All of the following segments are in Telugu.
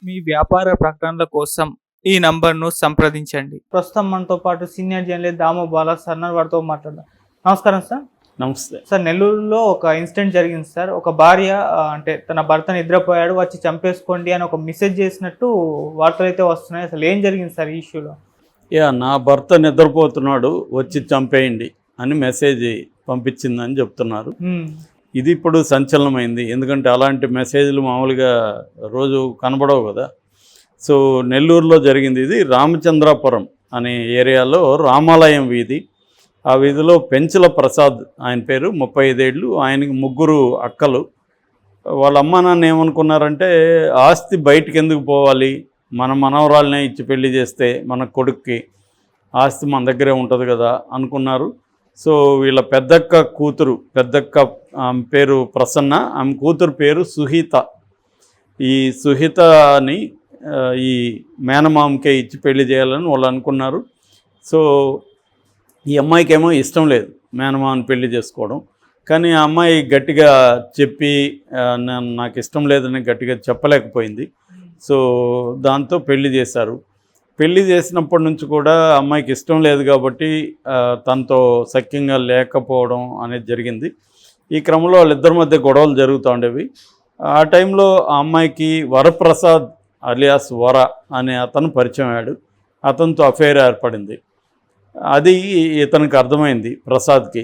మీ వ్యాపార ప్రకటనల కోసం ఈ నంబర్ను సంప్రదించండి. ప్రస్తుతం మనతో పాటు సీనియర్ జర్నలిస్ట్ దాము బాలా సార్ వారితో మాట్లాడదాం. నమస్కారం సార్. నమస్తే సార్, నెల్లూరులో ఒక ఇన్సిడెంట్ జరిగింది సార్. ఒక భార్య అంటే తన భర్త నిద్రపోయాడు, వచ్చి చంపేసుకోండి అని ఒక మెసేజ్ చేసినట్టు వార్తలు అయితే వస్తున్నాయి. అసలు ఏం జరిగింది సార్ ఈ ఇష్యూలో? నా భర్త నిద్రపోతున్నాడు, వచ్చి చంపేయండి అని మెసేజ్ పంపించిందని చెప్తున్నారు. ఇది ఇప్పుడు సంచలనమైంది. ఎందుకంటే అలాంటి మెసేజ్లు మామూలుగా రోజు కనబడవు కదా. సో నెల్లూరులో జరిగింది. ఇది రామచంద్రాపురం అనే ఏరియాలో రామాలయం వీధి. ఆ వీధిలో పెంచుల ప్రసాద్ ఆయన పేరు, 35 ఏళ్ళు. ఆయనకి 3 అక్కలు. వాళ్ళ అమ్మ నాన్న ఏమనుకున్నారంటే, ఆస్తి బయటికి ఎందుకు పోవాలి, మన మనవరాలనే ఇచ్చి పెళ్లి చేస్తే మన కొడుక్కి ఆస్తి మన దగ్గరే ఉంటుంది కదా అనుకున్నారు. సో వీళ్ళ పెద్దక్క కూతురు, ఆమె పేరు ప్రసన్న, ఆమె కూతురు పేరు సుహిత. ఈ సుహితని ఈ మేనమామకే ఇచ్చి పెళ్లి చేయాలని వాళ్ళు అనుకున్నారు. సో ఈ అమ్మాయికేమో ఇష్టం లేదు మేనమామని పెళ్లి చేసుకోవడం. కానీ ఆ అమ్మాయి గట్టిగా చెప్పి నాకు ఇష్టం లేదని గట్టిగా చెప్పలేకపోయింది. సో దాంతో పెళ్లి చేశారు. పెళ్లి చేసినప్పటి నుంచి కూడా అమ్మాయికి ఇష్టం లేదు కాబట్టి తనతో సఖ్యంగా లేకపోవడం అనేది జరిగింది. ఈ క్రమంలో వాళ్ళిద్దరి మధ్య గొడవలు జరుగుతూ ఉండేవి. ఆ టైంలో ఆ అమ్మాయికి వరప్రసాద్ అలియాస్ వర అనే అతను పరిచయం అయ్యాడు. అతనితో అఫైర్ ఏర్పడింది. అది ఇతనికి అర్థమైంది ప్రసాద్కి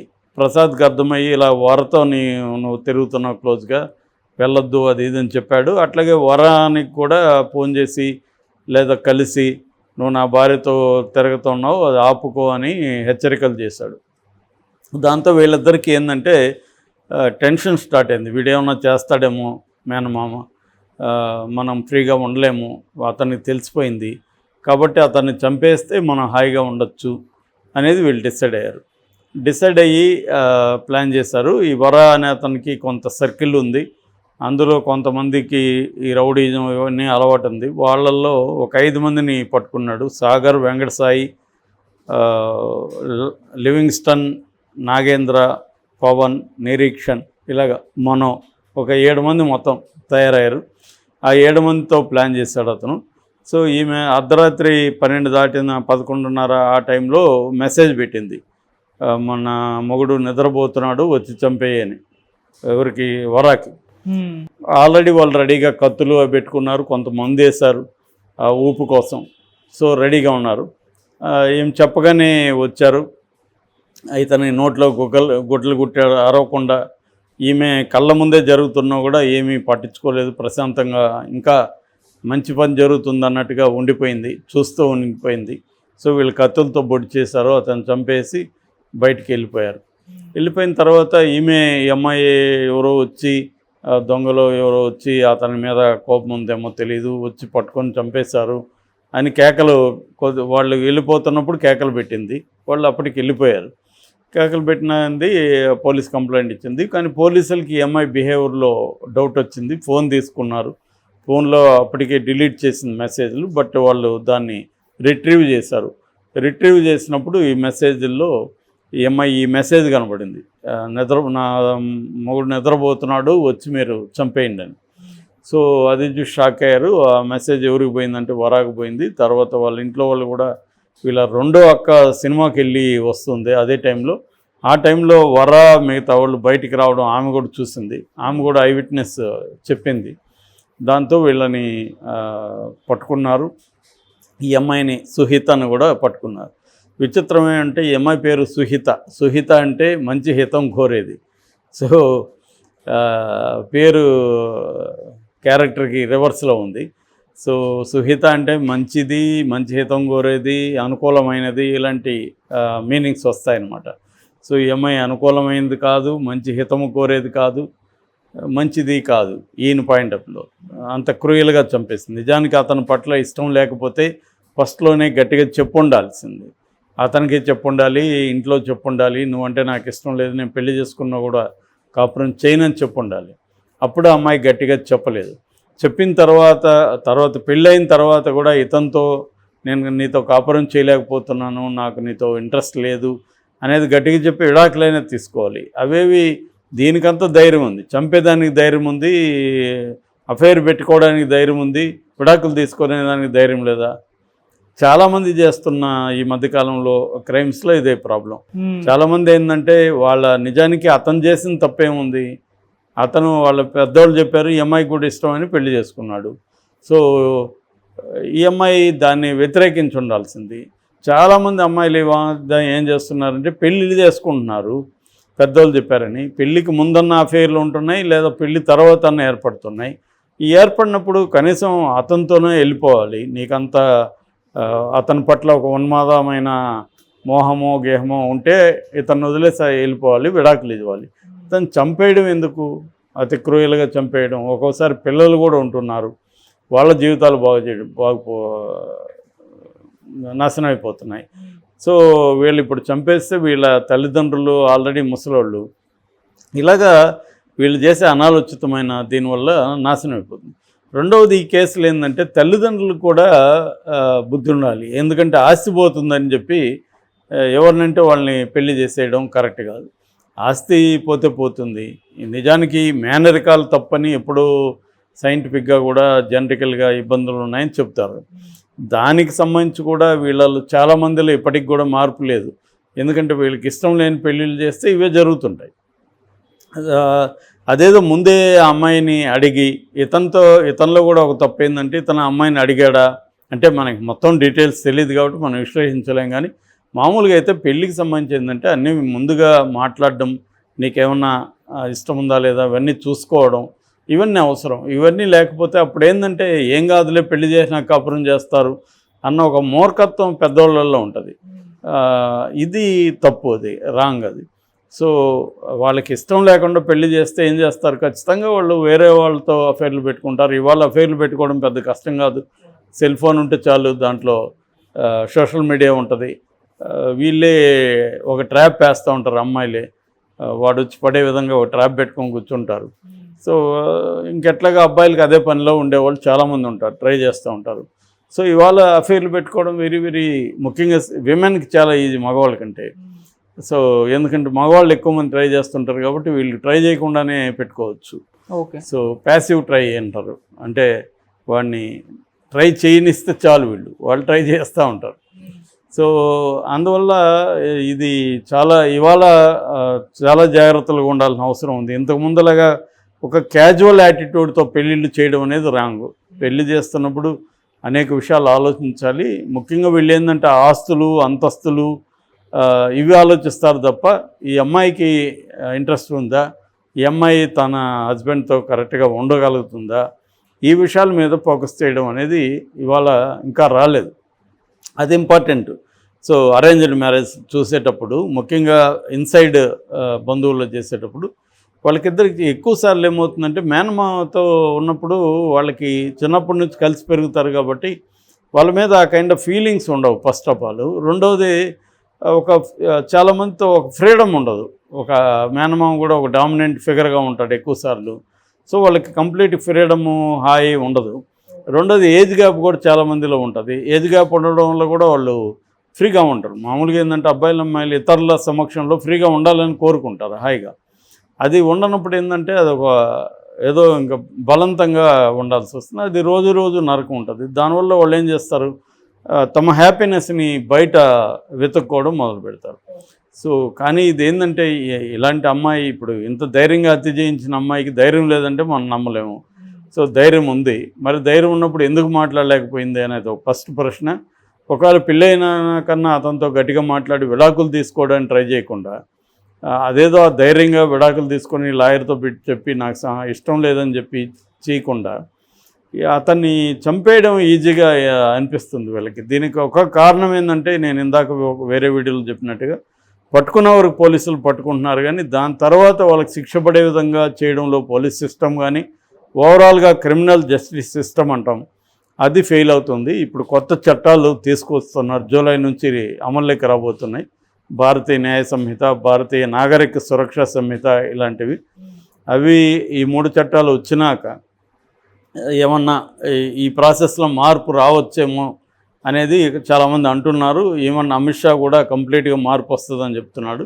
అర్థమయ్యి, ఇలా వరతో నువ్వు తిరుగుతున్నావు, క్లోజ్గా వెళ్ళొద్దు అది ఇది అని చెప్పాడు. అట్లాగే వరానికి కూడా ఫోన్ చేసి లేదా కలిసి, నువ్వు నా భార్యతో తిరుగుతున్నావు, అది ఆపుకో అని హెచ్చరికలు చేశాడు. దాంతో వీళ్ళిద్దరికీ ఏంటంటే టెన్షన్ స్టార్ట్ అయింది. వీడేమన్నా చేస్తాడేమో మేనమామ, మనం ఫ్రీగా ఉండలేము, అతనికి తెలిసిపోయింది కాబట్టి అతన్ని చంపేస్తే మనం హాయిగా ఉండొచ్చు అనేది వీళ్ళు డిసైడ్ అయ్యి ప్లాన్ చేశారు. ఈ వర అనే అతనికి కొంత సర్కిల్ ఉంది. అందులో కొంతమందికి ఈ రౌడీజం ఇవన్నీ అలవాటు ఉంది. వాళ్ళల్లో ఒక 5 మందిని పట్టుకున్నాడు. సాగర్, వెంకటసాయి, లివింగ్స్టన్, నాగేంద్ర, పవన్, నిరీక్షణ్, ఇలాగ మనో ఒక 7 మంది మొత్తం తయారయ్యారు. ఆ 7 మందితో ప్లాన్ చేశాడు అతను. సో ఈమె అర్ధరాత్రి 12 దాటిన 11:30 ఆ టైంలో మెసేజ్ పెట్టింది, మన మొగుడు నిద్రపోతున్నాడు, వచ్చి చంపేయని. ఎవరికి? వరాకి. ఆల్రెడీ వాళ్ళు రెడీగా కత్తులు పెట్టుకున్నారు, కొంతమంది వేశారు ఆ ఊపు కోసం. సో రెడీగా ఉన్నారు. ఏం చెప్పగానే వచ్చారు. ఇతని నోట్లో గుడ్లు గుట్టాడు అరవకుండా. ఈమె కళ్ళ ముందే జరుగుతున్నా కూడా ఏమీ పట్టించుకోలేదు, ప్రశాంతంగా ఇంకా మంచి పని జరుగుతుంది అన్నట్టుగా చూస్తూ ఉండిపోయింది. సో వీళ్ళు కత్తులతో బొడి చేశారు, అతను చంపేసి బయటికి వెళ్ళిపోయిన తర్వాత ఈమె ఈ అమ్మాయి ఎవరో వచ్చి, దొంగలో ఎవరో వచ్చి అతని మీద కోపం ఉందేమో తెలియదు, వచ్చి పట్టుకొని చంపేశారు అని వాళ్ళు వెళ్ళిపోతున్నప్పుడు కేకలు పెట్టింది. వాళ్ళు అప్పటికి వెళ్ళిపోయారు. కేకలు పెట్టినది పోలీస్ కంప్లైంట్ ఇచ్చింది. కానీ పోలీసులకి ఈ అమ్మాయి బిహేవియర్లో డౌట్ వచ్చింది. ఫోన్ తీసుకున్నారు. ఫోన్లో అప్పటికే డిలీట్ చేసిన మెసేజ్లు, బట్ వాళ్ళు దాన్ని రిట్రీవ్ చేశారు. రిట్రీవ్ చేసినప్పుడు ఈ మెసేజ్ల్లో ఈ మెసేజ్ కనబడింది, నా మొగుడు నిద్రపోతున్నాడు, వచ్చి మీరు చంపేయండి అని. సో అది చూసి షాక్ అయ్యారు. ఆ మెసేజ్ ఎవరికి పోయిందంటే వరాకు పోయింది. తర్వాత వాళ్ళ ఇంట్లో వాళ్ళు కూడా, వీళ్ళ రెండో అక్క సినిమాకి వెళ్ళి వస్తుంది అదే టైంలో. ఆ టైంలో వర మిగతా వాళ్ళు బయటికి రావడం ఆమె కూడా చూసింది. ఆమె కూడా ఐ విట్నెస్ చెప్పింది. దాంతో వీళ్ళని పట్టుకున్నారు. ఈ అమ్మాయిని సుహితను కూడా పట్టుకున్నారు. విచిత్రం ఏంటంటే ఈ అమ్మాయి పేరు సుహిత అంటే మంచి హితం కోరేది. సో పేరు క్యారెక్టర్కి రివర్స్లో ఉంది. సో సుహిత అంటే మంచి హితం కోరేది, అనుకూలమైనది, ఇలాంటి మీనింగ్స్ వస్తాయన్నమాట. సో ఈ అమ్మాయి అనుకూలమైనది కాదు, మంచి హితము కోరేది కాదు, మంచిది కాదు. ఈయన పాయింట్ ఆఫ్లో అంత క్రూయల్గా చంపేసింది. నిజానికి అతని పట్ల ఇష్టం లేకపోతే ఫస్ట్లోనే గట్టిగా చెప్పుండాల్సింది. అతనికి చెప్పుండాలి, ఇంట్లో చెప్పుండాలి, నువ్వంటే నాకు ఇష్టం లేదు, నేను పెళ్లి చేసుకున్నా కూడా కాపురం చేయనని చెప్పుండాలి. అప్పుడు అమ్మాయి గట్టిగా చెప్పలేదు. చెప్పిన తర్వాత పెళ్ళైన తర్వాత కూడా ఇతనితో, నేను నీతో కాపురం చేయలేకపోతున్నాను, నాకు నీతో ఇంట్రెస్ట్ లేదు అనేది గట్టిగా చెప్పి విడాకులైనా తీసుకోవాలి. అవేవి దీనికంతా ధైర్యం ఉంది, చంపేదానికి ధైర్యం ఉంది, అఫైర్ పెట్టుకోవడానికి ధైర్యం ఉంది, విడాకులు తీసుకునే దానికి ధైర్యం లేదా? చాలామంది చేస్తున్న ఈ మధ్యకాలంలో క్రైమ్స్లో ఇదే ప్రాబ్లం. చాలామంది ఏంటంటే వాళ్ళ నిజానికి అతను చేసిన తప్పేముంది, అతను వాళ్ళ పెద్దవాళ్ళు చెప్పారు ఈ అమ్మాయికి కూడా ఇష్టమని పెళ్లి చేసుకున్నాడు. సో ఈ అమ్మాయి దాన్ని వ్యతిరేకించి ఉండాల్సింది. చాలామంది అమ్మాయిలు ఏం చేస్తున్నారంటే పెళ్ళిళ్ళు చేసుకుంటున్నారు పెద్దవాళ్ళు చెప్పారని. పెళ్ళికి ముందన్న అఫేర్లు ఉంటున్నాయి, లేదా పెళ్ళి తర్వాత అన్న ఏర్పడుతున్నాయి. ఈ ఏర్పడినప్పుడు కనీసం అతనితోనే వెళ్ళిపోవాలి. నీకంత అతని పట్ల ఒక ఉన్మాదమైన మోహమో గేహమో ఉంటే ఇతను వదిలేసి వెళ్ళిపోవాలి, విడాకులు ఇవ్వాలి. ఇతను చంపేయడం ఎందుకు? అతి క్రూయల్గా చంపేయడం. ఒక్కోసారి పిల్లలు కూడా ఉంటున్నారు, వాళ్ళ జీవితాలు నాశనం అయిపోతున్నాయి. సో వీళ్ళు ఇప్పుడు చంపేస్తే వీళ్ళ తల్లిదండ్రులు ఆల్రెడీ ముసలోళ్ళు, ఇలాగా వీళ్ళు చేసే అనాలోచితమైన దీనివల్ల నాశనం అయిపోతుంది. రెండవది ఈ కేసులు ఏంటంటే తల్లిదండ్రులు కూడా బుద్ధి ఉండాలి. ఎందుకంటే ఆస్తి పోతుందని చెప్పి ఎవరినంటే వాళ్ళని పెళ్లి చేసేయడం కరెక్ట్ కాదు. ఆస్తి పోతే పోతుంది. నిజానికి మేనరికాలు తప్పని ఎప్పుడూ సైంటిఫిక్గా కూడా జెనటికల్గా ఇబ్బందులు ఉన్నాయని చెప్తారు. దానికి సంబంధించి కూడా వీళ్ళలో చాలామందిలో ఇప్పటికి కూడా మార్పు లేదు. ఎందుకంటే వీళ్ళకి ఇష్టం లేని పెళ్ళిళ్ళు చేస్తే ఇవే జరుగుతుంటాయి. అదేదో ముందే ఆ అమ్మాయిని అడిగి ఇతనిలో కూడా ఒక తప్పు ఏంటంటే ఇతను అమ్మాయిని అడిగాడా అంటే మనకి మొత్తం డీటెయిల్స్ తెలియదు కాబట్టి మనం విశ్లేషించలేం. కానీ మామూలుగా అయితే పెళ్ళికి సంబంధించి ఏంటంటే అన్నీ ముందుగా మాట్లాడడం, నీకేమన్నా ఇష్టం ఉందా లేదా ఇవన్నీ చూసుకోవడం, ఇవన్నీ అవసరం. ఇవన్నీ లేకపోతే అప్పుడు ఏంటంటే ఏం కాదులే పెళ్లి చేసినా కాపురం చేస్తారు అన్న ఒక మూర్ఖత్వం పెద్దోళ్ళల్లో ఉంటుంది. ఇది తప్పు, అది రాంగ్. అది సో వాళ్ళకి ఇష్టం లేకుండా పెళ్లి చేస్తే ఏం చేస్తారు? ఖచ్చితంగా వాళ్ళు వేరే వాళ్ళతో అఫైర్లు పెట్టుకుంటారు. ఇవాళ అఫైర్లు పెట్టుకోవడం పెద్ద కష్టం కాదు. సెల్ ఫోన్ ఉంటే చాలు, దాంట్లో సోషల్ మీడియా ఉంటుంది. వీళ్ళే ఒక ట్రాప్ వేస్తూ ఉంటారు అమ్మాయిలే, వాడు వచ్చి పడే విధంగా ఒక ట్రాప్ పెట్టుకొని కూర్చుంటారు. సో ఇంకెట్లాగా అబ్బాయిలకి అదే పనిలో ఉండేవాళ్ళు చాలామంది ఉంటారు, ట్రై చేస్తూ ఉంటారు. సో ఇవాళ అఫైర్లు పెట్టుకోవడం వెరీ ముఖ్యంగా విమెన్కి చాలా ఈజీ మగవాళ్ళ కంటే. సో ఎందుకంటే మగవాళ్ళు ఎక్కువ మంది ట్రై చేస్తుంటారు కాబట్టి వీళ్ళు ట్రై చేయకుండానే పెట్టుకోవచ్చు. ఓకే. సో ప్యాసివ్ ట్రై అంటారు, అంటే వాడిని ట్రై చేయనిస్తే చాలు వాళ్ళు ట్రై చేస్తూ ఉంటారు. సో అందువల్ల ఇది ఇవాళ చాలా జాగ్రత్తలుగా ఉండాల్సిన అవసరం ఉంది. ఇంతకు ముందులాగా ఒక క్యాజువల్ యాటిట్యూడ్తో పెళ్ళిళ్ళు చేయడం అనేది రాంగ్. పెళ్లి చేస్తున్నప్పుడు అనేక విషయాలు ఆలోచించాలి. ముఖ్యంగా వీళ్ళు ఏంటంటే ఆస్తులు అంతస్తులు ఇవి ఆలోచిస్తారు తప్ప ఈ అమ్మాయికి ఇంట్రెస్ట్ ఉందా, ఈ అమ్మాయి తన హస్బెండ్తో కరెక్ట్గా ఉండగలుగుతుందా, ఈ విషయాల మీద ఫోకస్ చేయడం అనేది ఇవాళ ఇంకా రాలేదు. అది ఇంపార్టెంట్. సో అరేంజ్డ్ మ్యారేజ్ చూసేటప్పుడు ముఖ్యంగా ఇన్సైడ్ బంధువుల్లో చేసేటప్పుడు వాళ్ళకిద్దరికి ఎక్కువసార్లు ఏమవుతుందంటే మేనమామతో ఉన్నప్పుడు వాళ్ళకి చిన్నప్పటి నుంచి కలిసి పెరుగుతారు కాబట్టి వాళ్ళ మీద ఆ కైండ్ ఆఫ్ ఫీలింగ్స్ ఉండవు ఫస్ట్ ఆఫ్ ఆల్. రెండవది చాలామందితో ఒక ఫ్రీడమ్ ఉండదు. ఒక మేనమామ కూడా ఒక డామినెంట్ ఫిగర్గా ఉంటాడు ఎక్కువసార్లు. సో వాళ్ళకి కంప్లీట్ ఫ్రీడము హాయి ఉండదు. రెండోది ఏజ్ గ్యాప్ కూడా చాలామందిలో ఉంటుంది. ఏజ్ గ్యాప్ ఉండడం వల్ల కూడా వాళ్ళు ఫ్రీగా ఉంటారు. మామూలుగా ఏంటంటే అబ్బాయిలు అమ్మాయిలు ఇతరుల సమక్షంలో ఫ్రీగా ఉండాలని కోరుకుంటారు హాయిగా. అది ఉండనప్పుడు ఏంటంటే అదొక ఏదో ఇంకా బలవంతంగా ఉండాల్సి వస్తుంది. అది రోజు నరకం ఉంటుంది. దానివల్ల వాళ్ళు ఏం చేస్తారు, తమ హ్యాపీనెస్ని బయట వెతుక్కోవడం మొదలు పెడతారు. సో కానీ ఇది ఏంటంటే ఇలాంటి అమ్మాయి ఇప్పుడు ఇంత ధైర్యంగా హత్య చేయించిన అమ్మాయికి ధైర్యం లేదంటే మనం నమ్మలేము. సో ధైర్యం ఉంది, మరి ధైర్యం ఉన్నప్పుడు ఎందుకు మాట్లాడలేకపోయింది అనేది ఒక ఫస్ట్ ప్రశ్న. ఒకవేళ పెళ్ళైన కన్నా అతనితో గట్టిగా మాట్లాడి విడాకులు తీసుకోవడానికి ట్రై చేయకుండా అదేదో ధైర్యంగా విడాకులు తీసుకొని లాయర్తో చెప్పి నాకు ఇష్టం లేదని చెప్పి చేయకుండా అతన్ని చంపేయడం ఈజీగా అనిపిస్తుంది వీళ్ళకి. దీనికి ఒక కారణం ఏంటంటే నేను ఇందాక వేరే వీడియోలో చెప్పినట్టుగా పట్టుకున్నవారు పోలీసులు పట్టుకుంటున్నారు, కానీ దాని తర్వాత వాళ్ళకి శిక్ష పడే విధంగా చేయడంలో పోలీస్ సిస్టమ్ కానీ ఓవరాల్గా క్రిమినల్ జస్టిస్ సిస్టమ్ అంటాం అది ఫెయిల్ అవుతుంది. ఇప్పుడు కొత్త చట్టాలు తీసుకొస్తున్నారు, జూలై నుంచి అమల్లోకి రాబోతున్నాయి. భారతీయ న్యాయ సంహిత, భారతీయ నాగరిక సురక్షా సంహిత ఇలాంటివి. అవి ఈ 3 చట్టాలు వచ్చినాక ఏమన్నా ఈ ప్రాసెస్లో మార్పు రావచ్చేమో అనేది చాలామంది అంటున్నారు. ఏమన్నా అమిత్ షా కూడా కంప్లీట్గా మార్పు వస్తుందని చెప్తున్నాడు.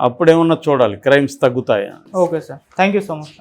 అప్పుడేమన్నా చూడాలి, క్రైమ్స్ తగ్గుతాయా. Okay sir, thank you so much.